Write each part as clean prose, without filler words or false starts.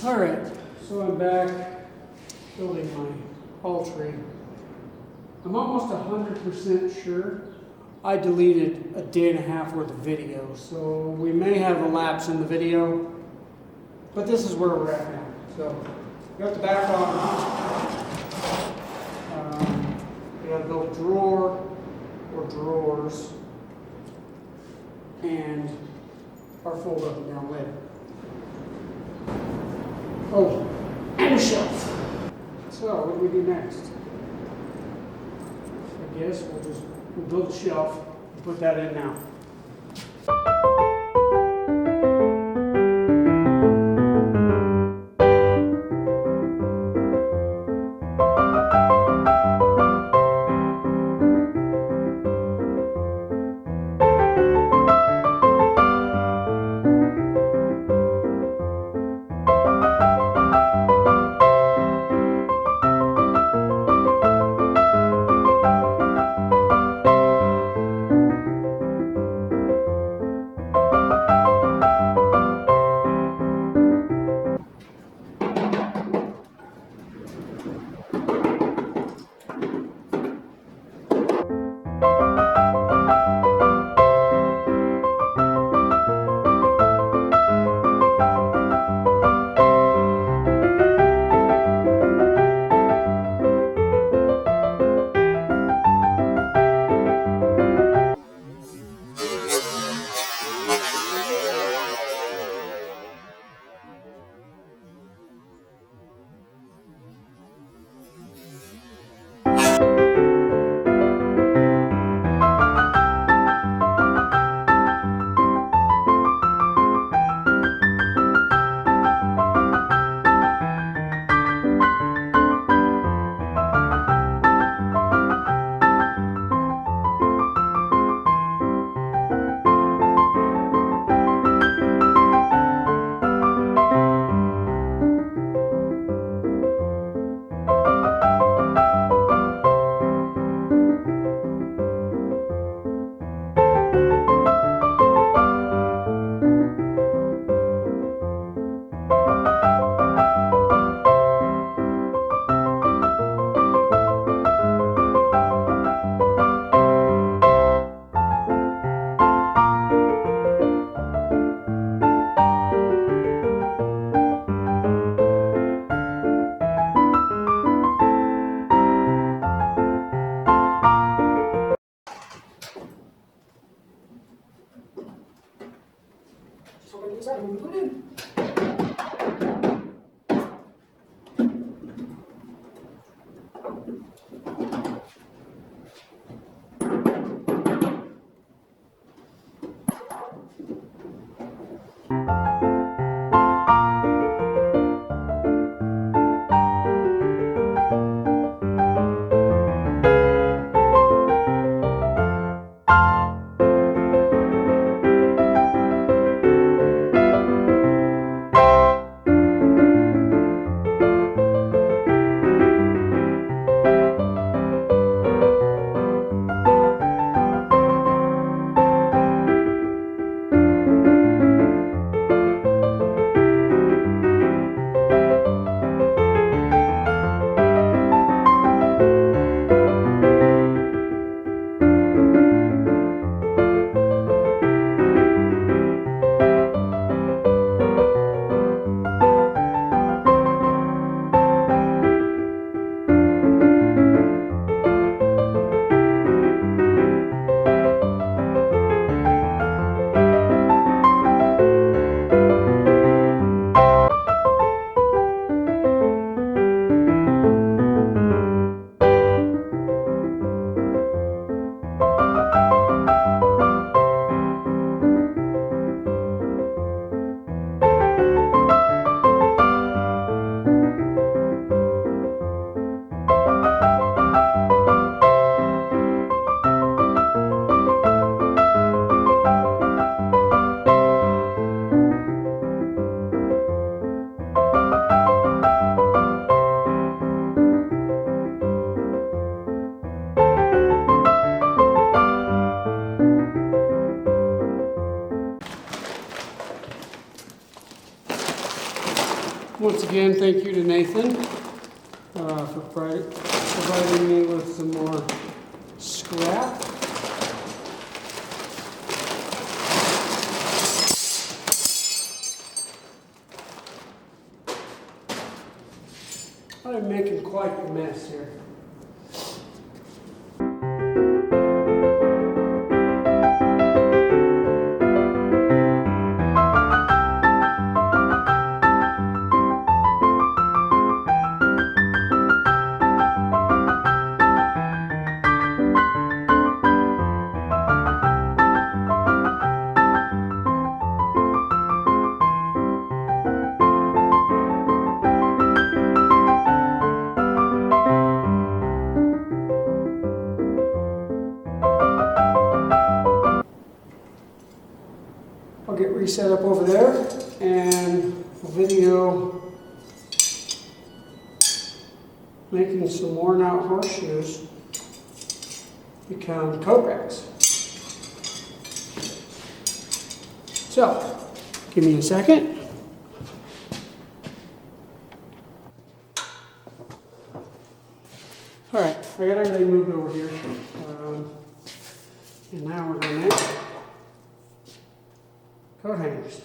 Alright, so I'm back building my hall tree. I'm almost 100% sure I deleted a day and a half worth of video, so we may have a lapse in the video, but this is where we're at now. So, we got the back on. We got to build a drawer or drawers and our fold up and down lid. Oh, and a shelf. So, what do we do next? I guess we'll build a shelf and put that in now. Once again, thank you to Nathan for providing me with some more scrap. I'm making quite a mess here. I'll get reset up over there and video making some worn out horseshoes become coat racks. So, give me a second. All right, I got everything moved over here. And now we're going to make coat hangers.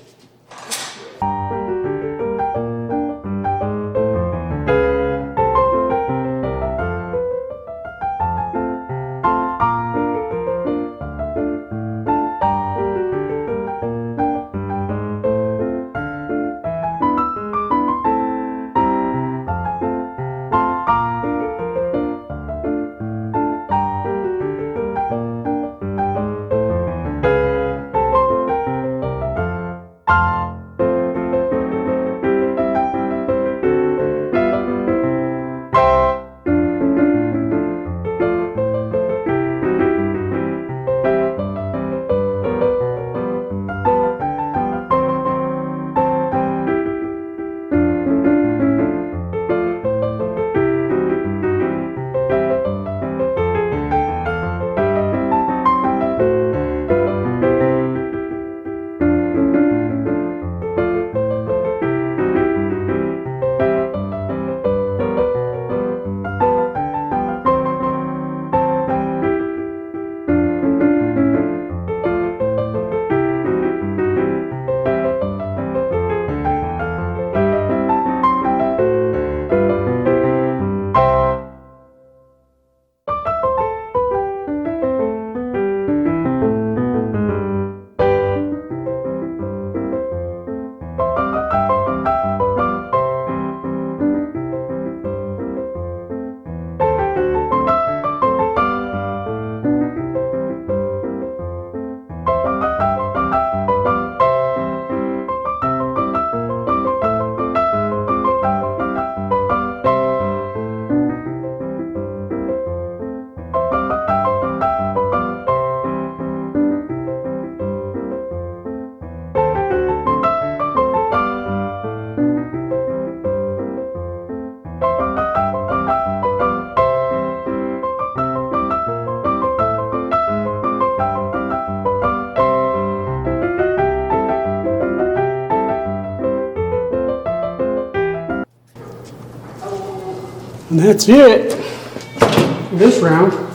And that's it for this round.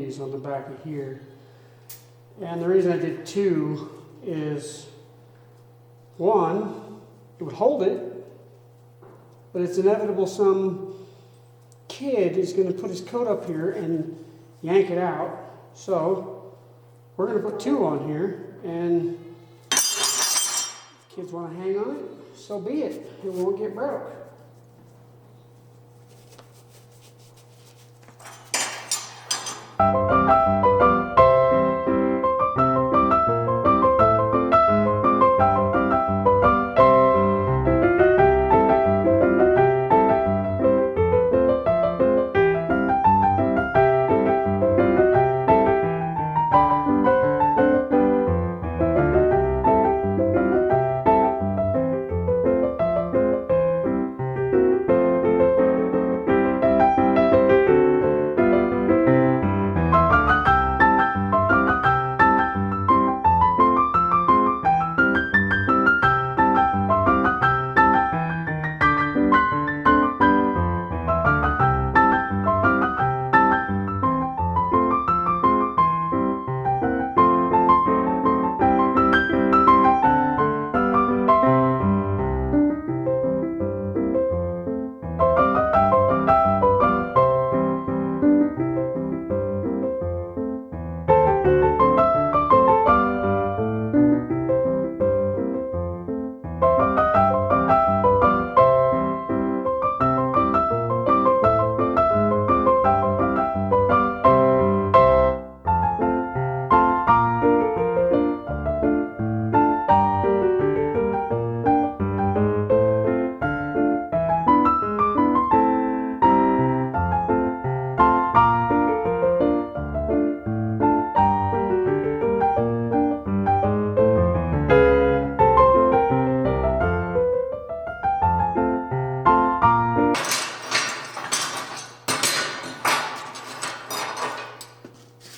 these on the back of here. And the reason I did 2 is, 1, it would hold it, but it's inevitable some kid is going to put his coat up here and yank it out. So we're going to put 2 on here, and if kids want to hang on it, so be it. It won't get broke.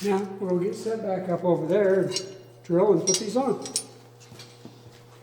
Now we'll get set back up over there, drill and put these on.